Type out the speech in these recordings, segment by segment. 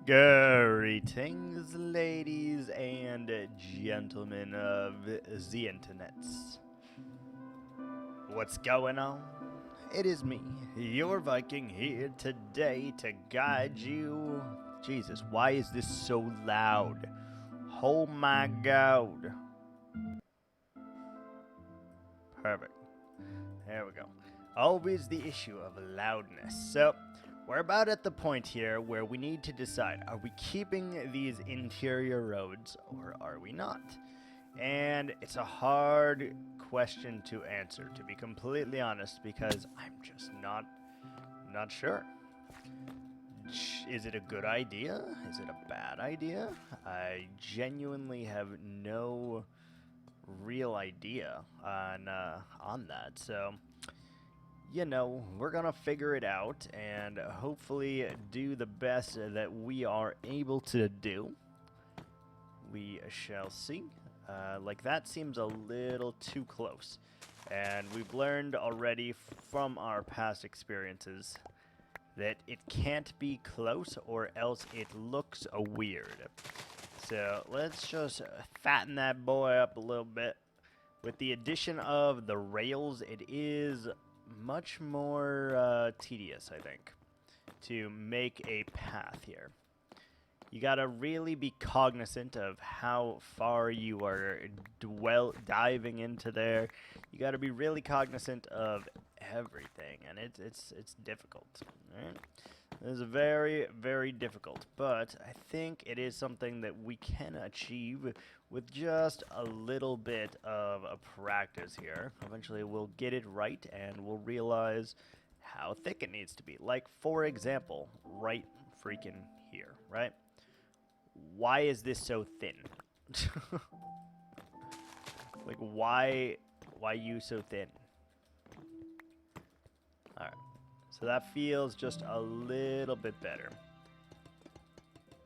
Greetings, ladies and gentlemen of the internets. What's going on? It is me, your Viking, here today to guide you. Jesus, why is this so loud? Oh my god. Perfect. There we go. Always the issue of loudness. So, we're about at the point here where we need to decide, are we keeping these interior roads or are we not? And it's a hard question to answer, to be completely honest, because I'm just not sure. Is it a good idea? Is it a bad idea? I genuinely have no real idea on that. So, you know, we're gonna figure it out and hopefully do the best that we are able to do. We shall see. Like, that seems a little too close. And we've learned already from our past experiences that it can't be close or else it looks weird. So let's just fatten that boy up a little bit. With the addition of the rails, it is much more tedious, I think, to make a path here. You gotta really be cognizant of how far you are diving into there. You gotta be really cognizant of everything, and it's difficult. Right? It is very, very difficult, but I think it is something that we can achieve with just a little bit of a practice here. Eventually we'll get it right and we'll realize how thick it needs to be. Like, for example, right freaking here, right? Why is this so thin? Like, why you so thin? Alright. So that feels just a little bit better.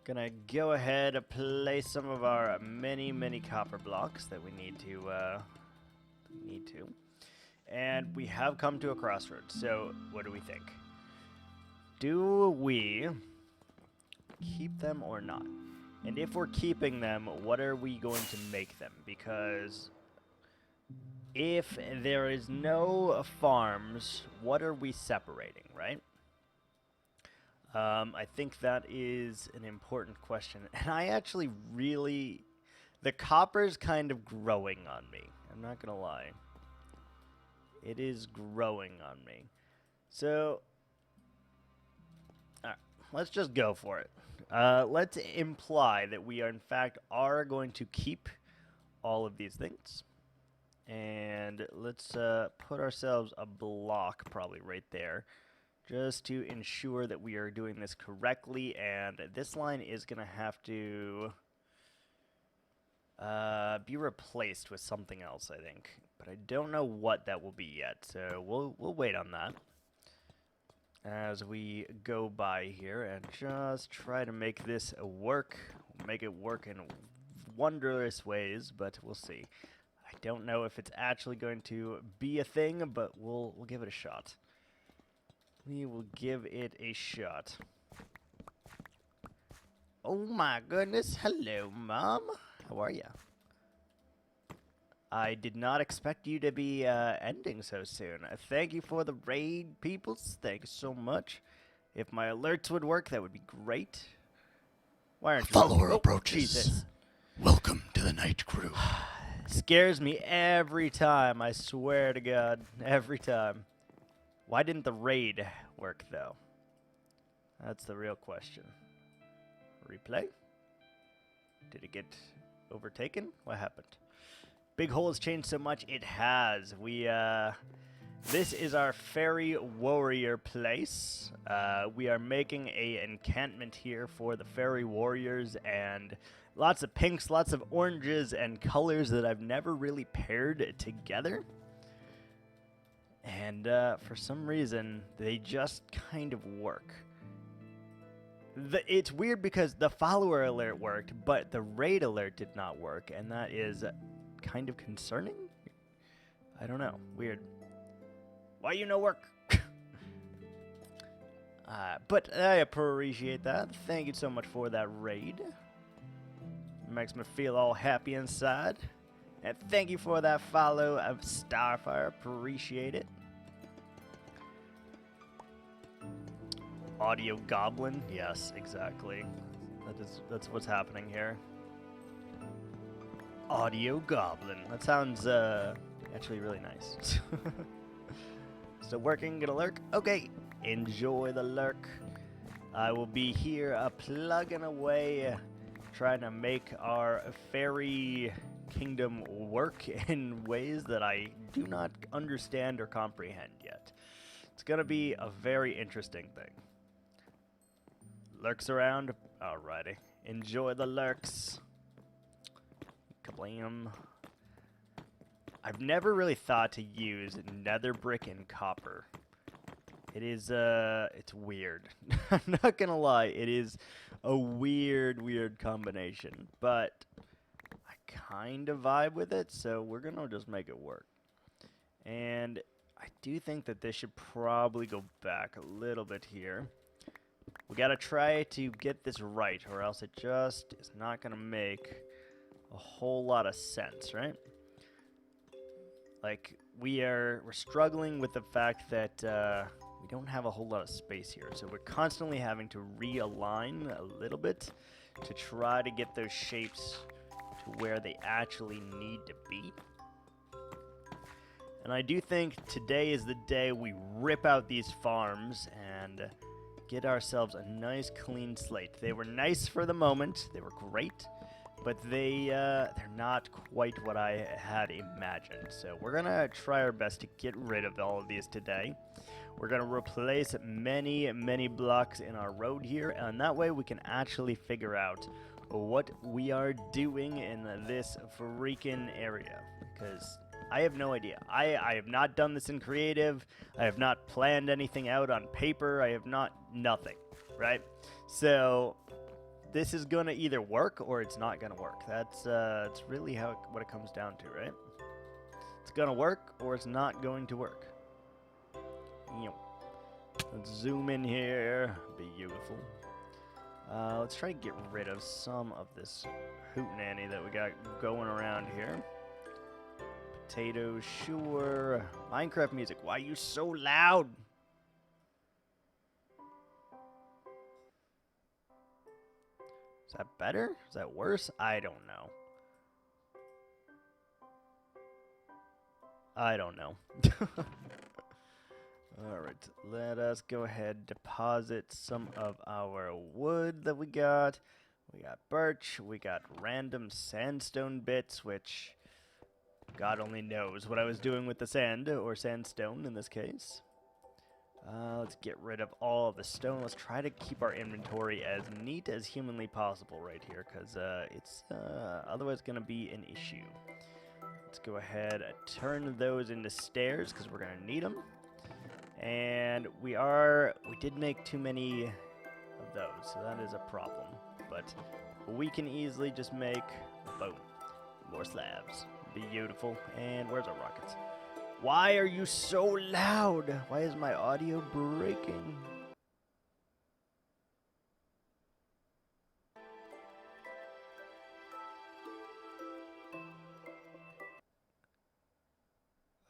Gonna go ahead and place some of our many copper blocks that we need to. And we have come to a crossroads. So what do we think? Do we keep them or not? And if we're keeping them, what are we going to make them? Because if there is no farms, what are we separating, right? I think that is an important question. And I actually really... The copper's kind of growing on me. I'm not going to lie. It is growing on me. So, let's just go for it. Let's imply that we are, in fact, going to keep all of these things. And let's put ourselves a block probably right there, just to ensure that we are doing this correctly. And this line is going to have to be replaced with something else, I think. But I don't know what that will be yet, so we'll wait on that as we go by here and just try to make this work. Make it work in wondrous ways, but we'll see. I don't know if it's actually going to be a thing, but we'll give it a shot. We will give it a shot. Oh my goodness. Hello, Mom. How are ya? I did not expect you to be ending so soon. Thank you for the raid, peoples. Thank you so much. If my alerts would work, that would be great. Why aren't you? Follower approaches. Jesus. Welcome to the night crew. Scares me every time, I swear to God. Every time. Why didn't the raid work, though? That's the real question. Replay? Did it get overtaken? What happened? Big Hole has changed so much. It has. This is our fairy warrior place. We are making a encampment here for the fairy warriors, and lots of pinks, lots of oranges, and colors that I've never really paired together. And for some reason, they just kind of work. It's weird because the follower alert worked, but the raid alert did not work, and that is kind of concerning. I don't know. Weird. Why you no work? But I appreciate that. Thank you so much for that raid. Makes me feel all happy inside. And thank you for that follow of Starfire. Appreciate it. Audio Goblin? Yes, exactly. That's what's happening here. Audio Goblin. That sounds actually really nice. Still working, gonna lurk? Okay. Enjoy the lurk. I will be here plugging away, trying to make our fairy kingdom work in ways that I do not understand or comprehend yet. It's gonna be a very interesting thing. Lurks around? Alrighty. Enjoy the lurks. Kablam. I've never really thought to use nether brick and copper. It is, it's weird. I'm not gonna lie, it is a weird combination, but I kind of vibe with it, so we're gonna just make it work. And I do think that this should probably go back a little bit here. We gotta try to get this right, or else it just is not gonna make a whole lot of sense, right? Like, we're struggling with the fact that, we don't have a whole lot of space here, so we're constantly having to realign a little bit to try to get those shapes to where they actually need to be. And I do think today is the day we rip out these farms and get ourselves a nice clean slate. They were nice for the moment, they were great, but they're not quite what I had imagined. So we're gonna try our best to get rid of all of these today. We're going to replace many blocks in our road here, and that way we can actually figure out what we are doing in this freaking area, because I have no idea. I have not done this in creative. I have not planned anything out on paper. I have nothing, right? So this is going to either work or it's not going to work. That's really what it comes down to, right? It's going to work or it's not going to work. Let's zoom in here. Beautiful. Let's try to get rid of some of this hootenanny that we got going around here. Potatoes, sure. Minecraft music. Why are you so loud? Is that better? Is that worse? I don't know. I don't know. Alright, let us go ahead deposit some of our wood that we got. We got birch, we got random sandstone bits, which God only knows what I was doing with the sand, or sandstone in this case. Let's get rid of all of the stone. Let's try to keep our inventory as neat as humanly possible right here, because it's otherwise going to be an issue. Let's go ahead and turn those into stairs, because we're going to need them. And we did make too many of those, so that is a problem. But we can easily just make, boom, more slabs. Beautiful. And where's our rockets? Why are you so loud? Why is my audio breaking?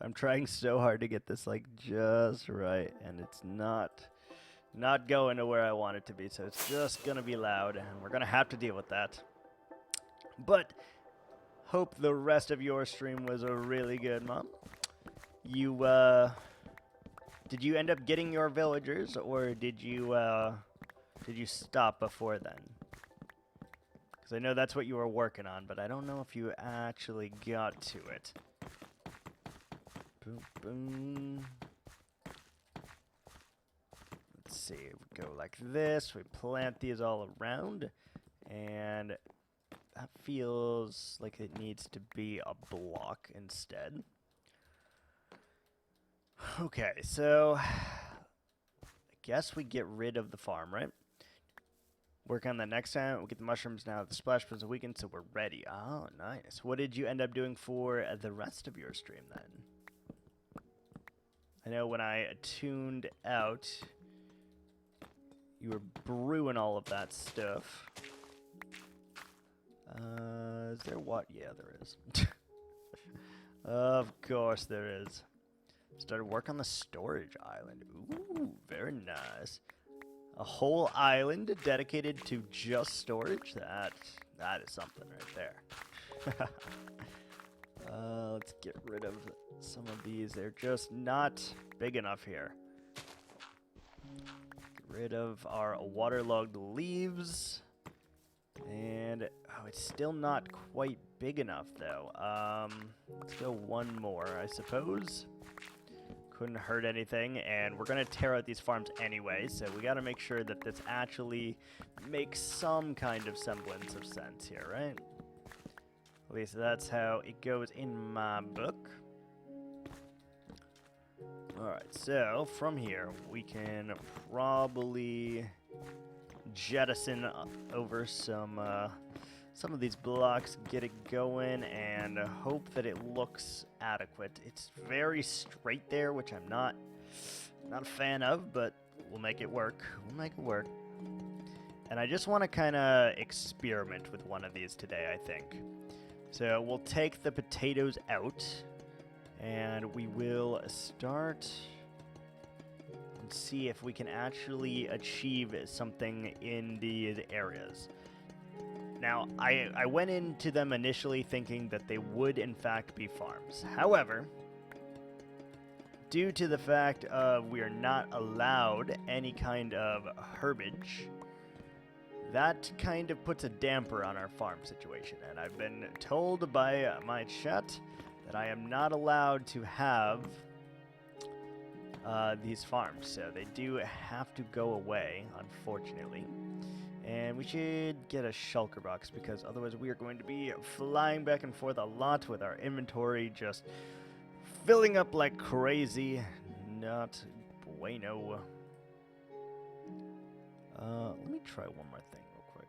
I'm trying so hard to get this like just right, and it's not going to where I want it to be, so it's just gonna be loud, and we're gonna have to deal with that. But hope the rest of your stream was really good, Mom. You did you end up getting your villagers, or did you stop before then? Because I know that's what you were working on, but I don't know if you actually got to it. Boom, boom. Let's see, we go like this, we plant these all around, and that feels like it needs to be a block instead. Okay, so I guess we get rid of the farm, right? Work on that next time. We'll get the mushrooms now. The splash was a weekend, so we're ready. Oh, nice. What did you end up doing for the rest of your stream then? I know when I tuned out, You were brewing all of that stuff. Is there what? Yeah, there is. Of course there is. Started work on the storage island. Ooh, very nice. A whole island dedicated to just storage? That is something right there. Let's get rid of some of these. They're just not big enough here. Get rid of our waterlogged leaves. And, oh, it's still not quite big enough, though. Let's go one more, I suppose. Couldn't hurt anything, and we're going to tear out these farms anyway, so we got to make sure that this actually makes some kind of semblance of sense here, right? At least that's how it goes in my book. Alright, so from here, we can probably jettison over some of these blocks, get it going, and hope that it looks adequate. It's very straight there, which I'm not a fan of, but we'll make it work. We'll make it work. And I just want to kind of experiment with one of these today, I think. So we'll take the potatoes out, and we will start and see if we can actually achieve something in these areas. Now, I went into them initially thinking that they would in fact be farms. However, due to the fact of we are not allowed any kind of herbage, that kind of puts a damper on our farm situation. And I've been told by my chat that I am not allowed to have these farms. So they do have to go away, unfortunately. And we should get a shulker box, because otherwise we are going to be flying back and forth a lot with our inventory just filling up like crazy. Not bueno. Let me try one more thing real quick.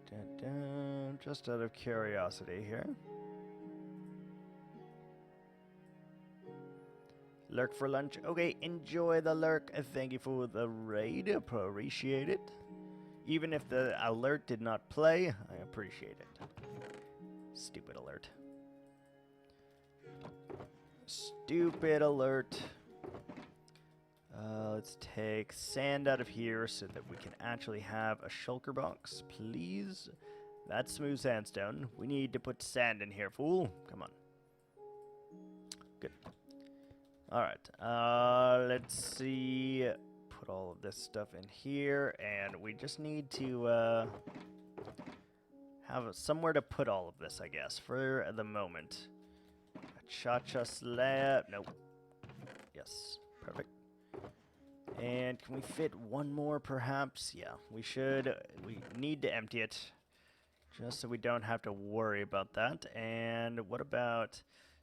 Dun-dun, just out of curiosity here. Lurk for lunch. Okay, enjoy the lurk. Thank you for the raid. Appreciate it. Even if the alert did not play, I appreciate it. Stupid alert. Stupid alert. Let's take sand out of here so that we can actually have a shulker box, please. That's smooth sandstone. We need to put sand in here, fool. Come on. Good. Alright, let's see. Put all of this stuff in here, and we just need to have somewhere to put all of this, I guess, for the moment. A cha-cha slab. Nope. Yes, perfect. And can we fit one more, perhaps? Yeah, we should. We need to empty it, just so we don't have to worry about that. And what about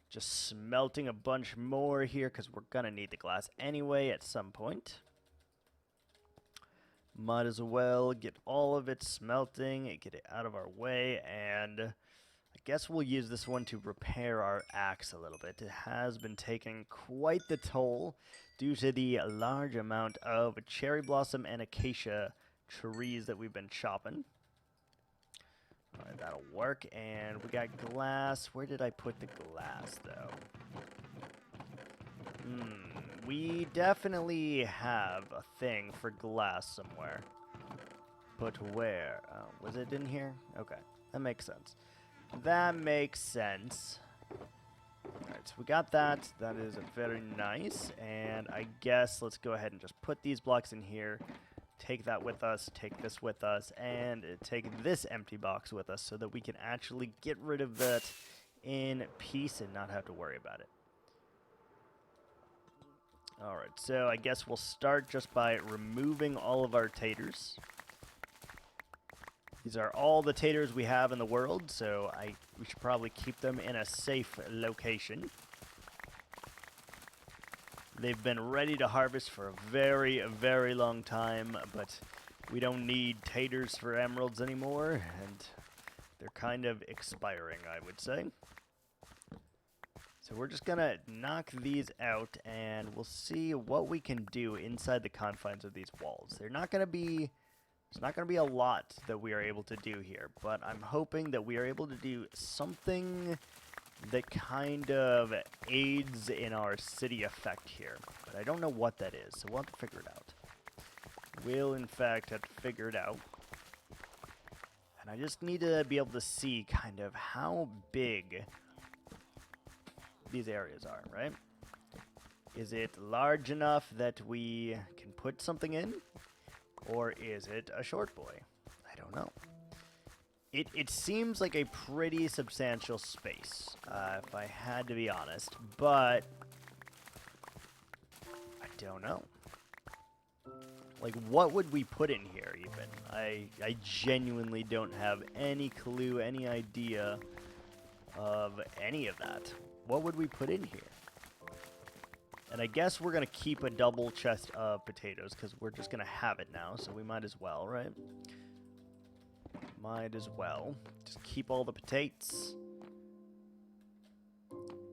just smelting a bunch more here, because we're going to need the glass anyway at some point. Might as well get all of it smelting, get it out of our way, and I guess we'll use this one to repair our axe a little bit. It has been taking quite the toll due to the large amount of cherry blossom and acacia trees that we've been chopping. Alright, that'll work, and we got glass. Where did I put the glass, though? We definitely have a thing for glass somewhere. But where? Oh, was it in here? Okay, that makes sense. That makes sense. Alright, so we got that. That is very nice, and I guess let's go ahead and just put these blocks in here. Take that with us, take this with us, and take this empty box with us so that we can actually get rid of that in peace and not have to worry about it. Alright, so I guess we'll start just by removing all of our taters. These are all the taters we have in the world, so we should probably keep them in a safe location. They've been ready to harvest for a very, very long time, but we don't need taters for emeralds anymore, and they're kind of expiring, I would say. So we're just going to knock these out, and we'll see what we can do inside the confines of these walls. They're not going to be... It's not going to be a lot that we are able to do here, but I'm hoping that we are able to do something that kind of aids in our city effect here. But I don't know what that is, so we'll have to figure it out. We'll, in fact, have to figure it out. And I just need to be able to see kind of how big these areas are, right? Is it large enough that we can put something in? Or is it a short boy? I don't know. It seems like a pretty substantial space, if I had to be honest, but I don't know. Like, what would we put in here, even? I genuinely don't have any clue, any idea of any of that. What would we put in here? And I guess we're going to keep a double chest of potatoes, because we're just going to have it now, so we might as well, right? Might as well. Just keep all the potatoes.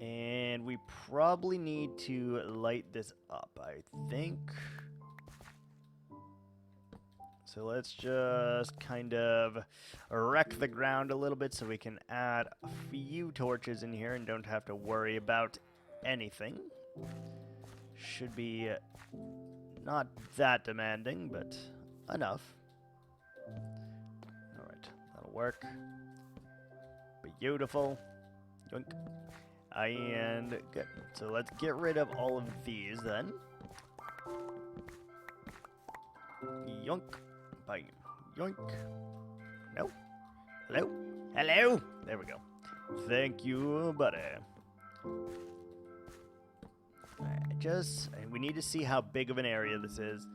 And we probably need to light this up, I think. So let's just kind of wreck the ground a little bit so we can add a few torches in here and don't have to worry about anything. Should be not that demanding, but enough. Alright, that'll work. Beautiful. Yoink. And good. So let's get rid of all of these then. Yoink. Bang. Yoink. No. Hello? Hello? There we go. Thank you, buddy. We need to see how big of an area this is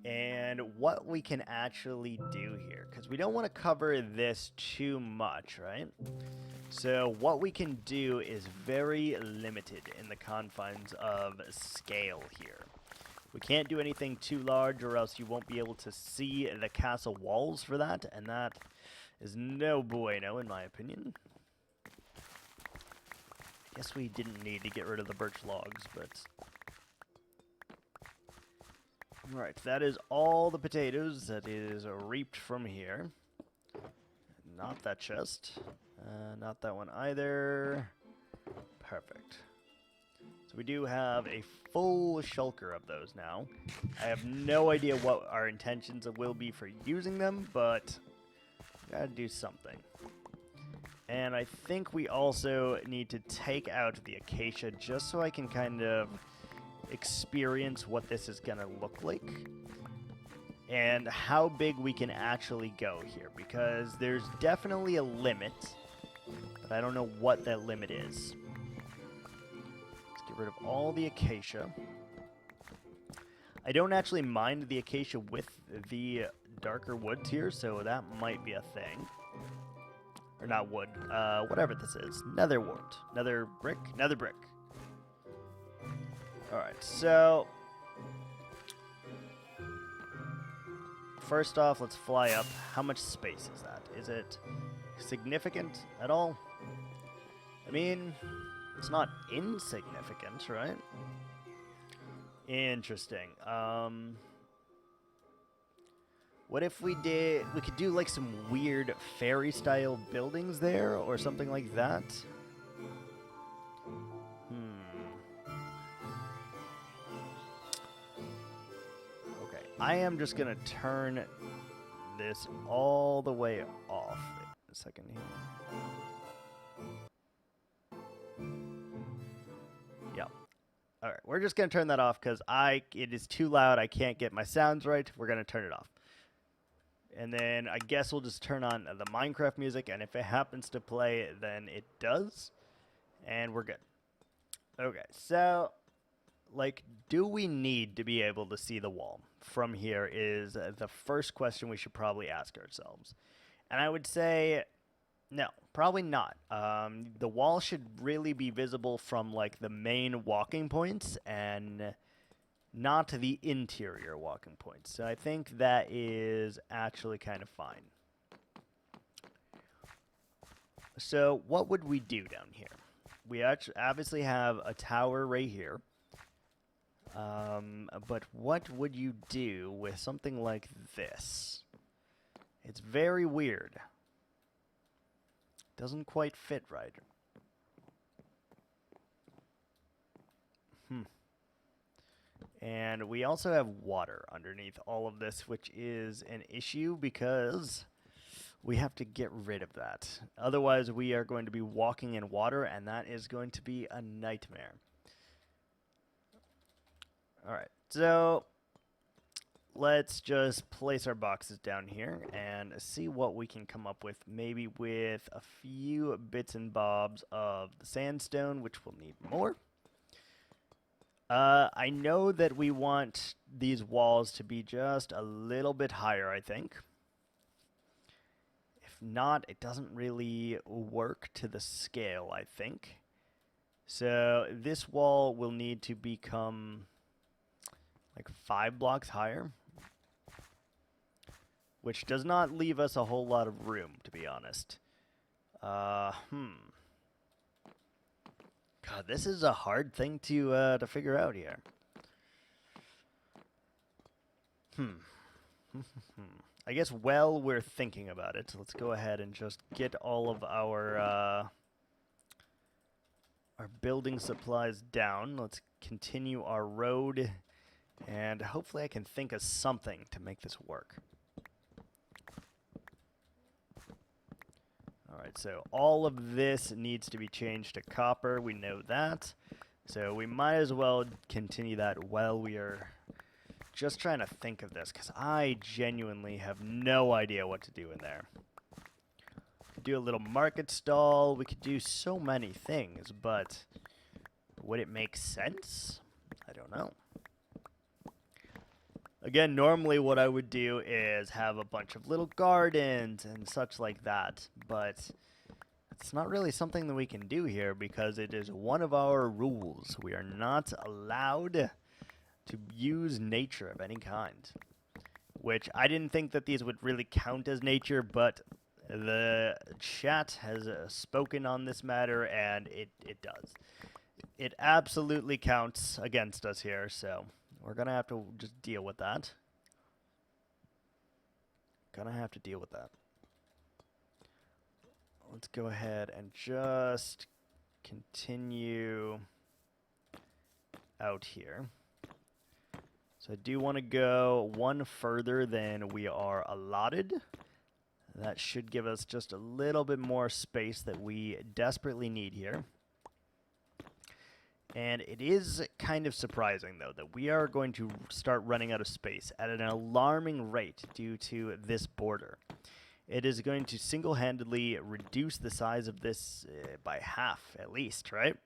and what we can actually do here, because we don't want to cover this too much, right? So what we can do is very limited in the confines of scale here. We can't do anything too large or else you won't be able to see the castle walls for that, and that is no bueno in my opinion. I guess we didn't need to get rid of the birch logs, but... Alright, that is all the potatoes that is reaped from here. Not that chest. Not that one either. Perfect. So we do have a full shulker of those now. I have no idea what our intentions will be for using them, but gotta do something. And I think we also need to take out the acacia just so I can kind of experience what this is going to look like and how big we can actually go here, because there's definitely a limit, but I don't know what that limit is. Let's get rid of all the acacia. I don't actually mind the acacia with the darker woods here, so that might be a thing. Or not wood, whatever this is. Nether wart. Nether brick? Nether brick. Alright, so... First off, let's fly up. How much space is that? Is it significant at all? I mean, it's not insignificant, right? Interesting. What if we could do like some weird fairy style buildings there or something like that? Okay, I am just gonna turn this all the way off. Wait a second here. Yep. Alright, we're just gonna turn that off because it is too loud. I can't get my sounds right. We're gonna turn it off. And then I guess we'll just turn on the Minecraft music, and if it happens to play, then it does. And we're good. Okay, so, like, do we need to be able to see the wall from here is the first question we should probably ask ourselves. And I would say, no, probably not. The wall should really be visible from, like, the main walking points and... not the interior walking points. So I think that is actually kind of fine. So what would we do down here? we obviously have a tower right here. But what would you do with something like this? It's very weird. Doesn't quite fit right. And we also have water underneath all of this, which is an issue because we have to get rid of that. Otherwise, we are going to be walking in water, and that is going to be a nightmare. All right, so let's just place our boxes down here and see what we can come up with, maybe with a few bits and bobs of the sandstone, which we'll need more. I know that we want these walls to be just a little bit higher, I think. If not, it doesn't really work to the scale, I think. So this wall will need to become like 5 blocks higher, which does not leave us a whole lot of room, to be honest. God, this is a hard thing to figure out here. I guess while we're thinking about it, let's go ahead and just get all of our building supplies down. Let's continue our road, and hopefully I can think of something to make this work. Alright, so all of this needs to be changed to copper. We know that. So we might as well continue that while we are just trying to think of this, because I genuinely have no idea what to do in there. We could do a little market stall. We could do so many things, but would it make sense? I don't know. Again, normally what I would do is have a bunch of little gardens and such like that, but it's not really something that we can do here because it is one of our rules. We are not allowed to use nature of any kind, which I didn't think that these would really count as nature, but the chat has spoken on this matter, and it does. It absolutely counts against us here, so we're going to have to just deal with that. Let's go ahead and just continue out here. So I do want to go one further than we are allotted. That should give us just a little bit more space that we desperately need here. And it is kind of surprising, though, that we are going to start running out of space at an alarming rate due to this border. It is going to single-handedly reduce the size of this by half, at least, right?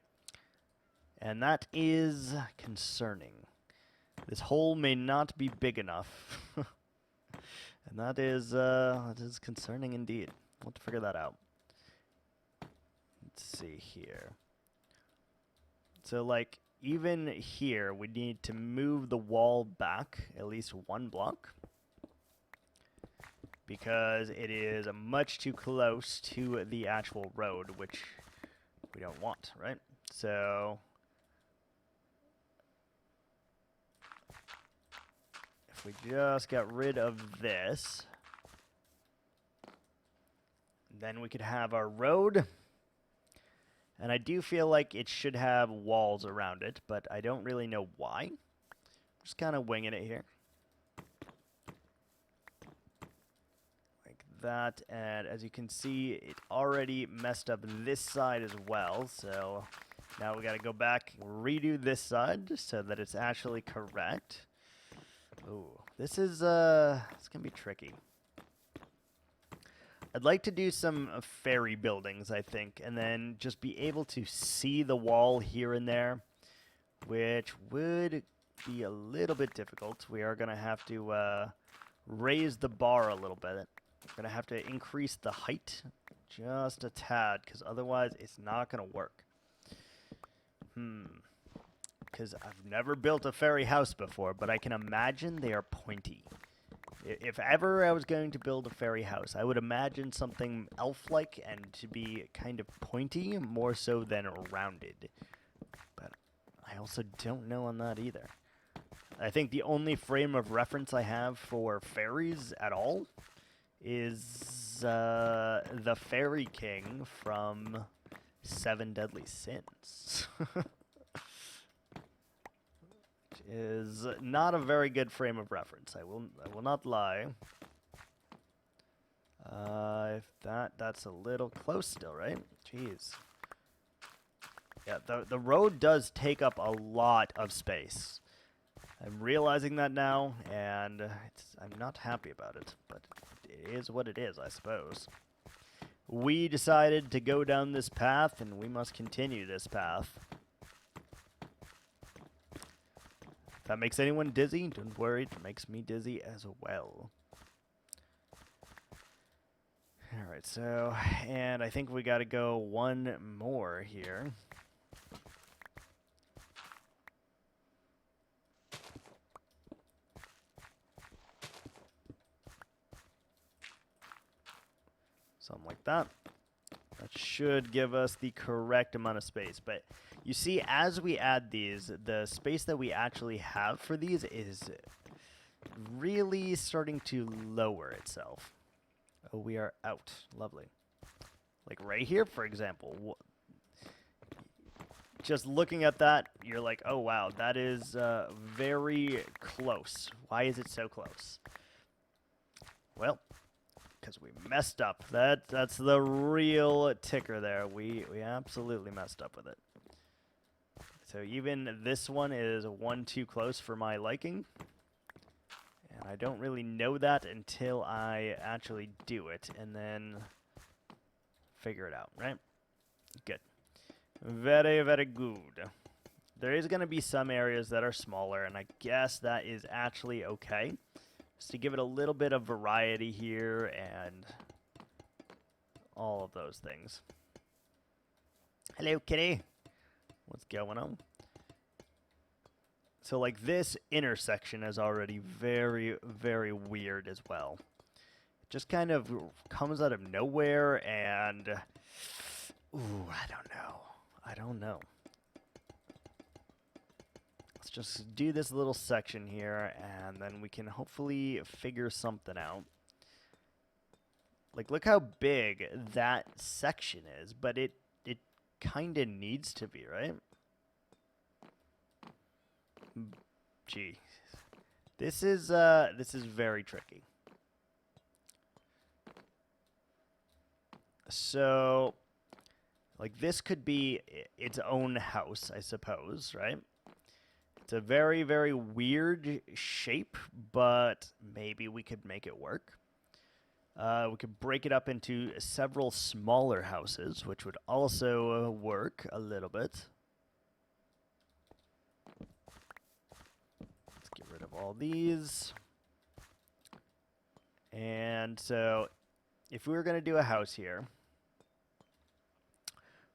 And that is concerning. This hole may not be big enough. And that is concerning indeed. We'll have to figure that out. Let's see here. So, like, even here, we need to move the wall back at least 1 block, because it is much too close to the actual road, which we don't want, right? So if we just got rid of this, then we could have our road. And I do feel like it should have walls around it, but I don't really know why. Just kind of winging it here. Like that, and as you can see, it already messed up this side as well, so now we got to go back and redo this side so that it's actually correct. Ooh, this is, it's going to be tricky. I'd like to do some fairy buildings, I think, and then just be able to see the wall here and there, which would be a little bit difficult. We are going to have to raise the bar a little bit. We're going to have to increase the height just a tad, because otherwise it's not going to work. Because I've never built a fairy house before, but I can imagine they are pointy. If ever I was going to build a fairy house, I would imagine something elf-like and to be kind of pointy, more so than rounded. But I also don't know on that either. I think the only frame of reference I have for fairies at all is the Fairy King from Seven Deadly Sins. Is not a very good frame of reference. I will not lie. If that's a little close still, right? Jeez. Yeah, the road does take up a lot of space. I'm realizing that now, and I'm not happy about it, but it is what it is, I suppose. We decided to go down this path, and we must continue this path. If that makes anyone dizzy, don't worry, it makes me dizzy as well. Alright, so, and I think we gotta go one more here. Something like that. That should give us the correct amount of space. But you see, as we add these, the space that we actually have for these is really starting to lower itself. Oh, we are out. Lovely. Like right here, for example. Just looking at that, you're like, oh, wow, that is very close. Why is it so close? Well, because we messed up. That's the real ticker there. We absolutely messed up with it. So even this one is one too close for my liking. And I don't really know that until I actually do it and then figure it out, right? Good. Very, very good. There is going to be some areas that are smaller, and I guess that is actually okay. Just to give it a little bit of variety here and all of those things. Hello, kitty. What's going on? So, like, this intersection is already very, very weird as well. It just kind of comes out of nowhere and... Ooh, I don't know. I don't know. Let's just do this little section here, and then we can hopefully figure something out. Like, look how big that section is, but it kind of needs to be, right? Gee. This is very tricky. So, like, this could be its own house, I suppose, right? It's a very, very weird shape, but maybe we could make it work. We could break it up into several smaller houses, which would also work a little bit. Let's get rid of all these. And so, if we were going to do a house here,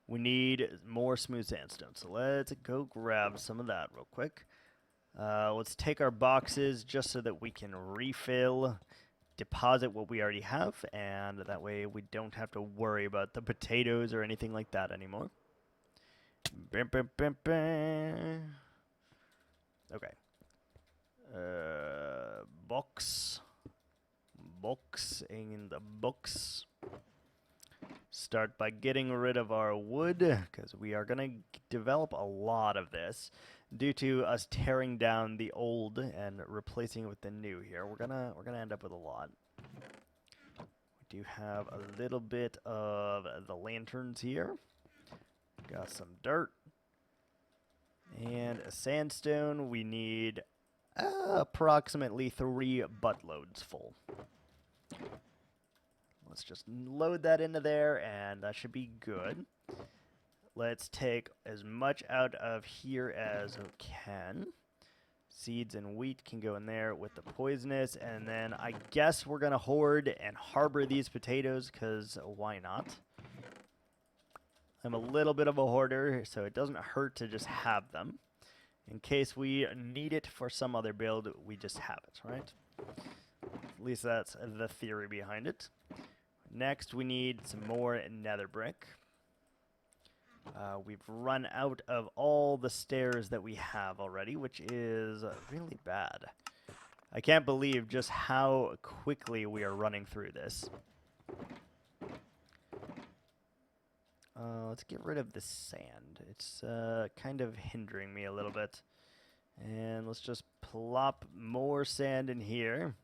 we need more smooth sandstone. So let's go grab some of that real quick. Let's take our boxes just so that we can refill, deposit what we already have, and that way we don't have to worry about the potatoes or anything like that anymore. Okay. Box in the box. Start by getting rid of our wood, because we are going to develop a lot of this due to us tearing down the old and replacing it with the new here. We're gonna end up with a lot. We do have a little bit of the lanterns here. Got some dirt and a sandstone. We need approximately 3 buttloads full. Let's just load that into there, and that should be good. Let's take as much out of here as we can. Seeds and wheat can go in there with the poisonous, and then I guess we're going to hoard and harbor these potatoes, because why not? I'm a little bit of a hoarder, so it doesn't hurt to just have them. In case we need it for some other build, we just have it, right? At least that's the theory behind it. Next, we need some more nether brick. We've run out of all the stairs that we have already, which is really bad. I can't believe just how quickly we are running through this. Let's get rid of the sand. It's kind of hindering me a little bit. And let's just plop more sand in here.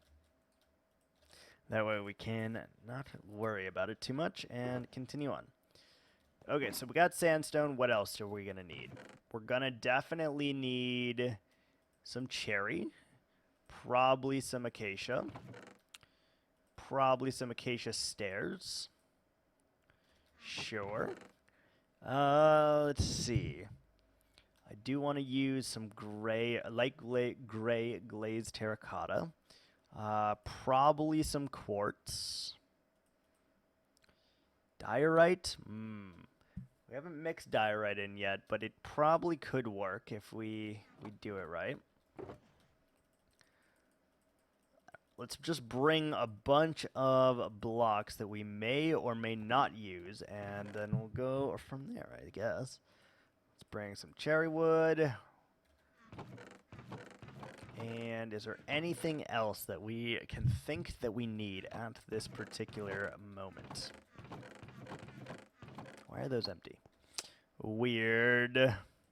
That way we can not worry about it too much and continue on. Okay, so we got sandstone. What else are we going to need? We're going to definitely need some cherry. Probably some acacia. Probably some acacia stairs. Sure. Let's see. I do want to use some light gray glazed terracotta. Probably some quartz. Diorite? We haven't mixed diorite in yet, but it probably could work if we do it right. Let's just bring a bunch of blocks that we may or may not use, and then we'll go from there, I guess. Let's bring some cherry wood. And is there anything else that we can think that we need at this particular moment? Why are those empty? Weird.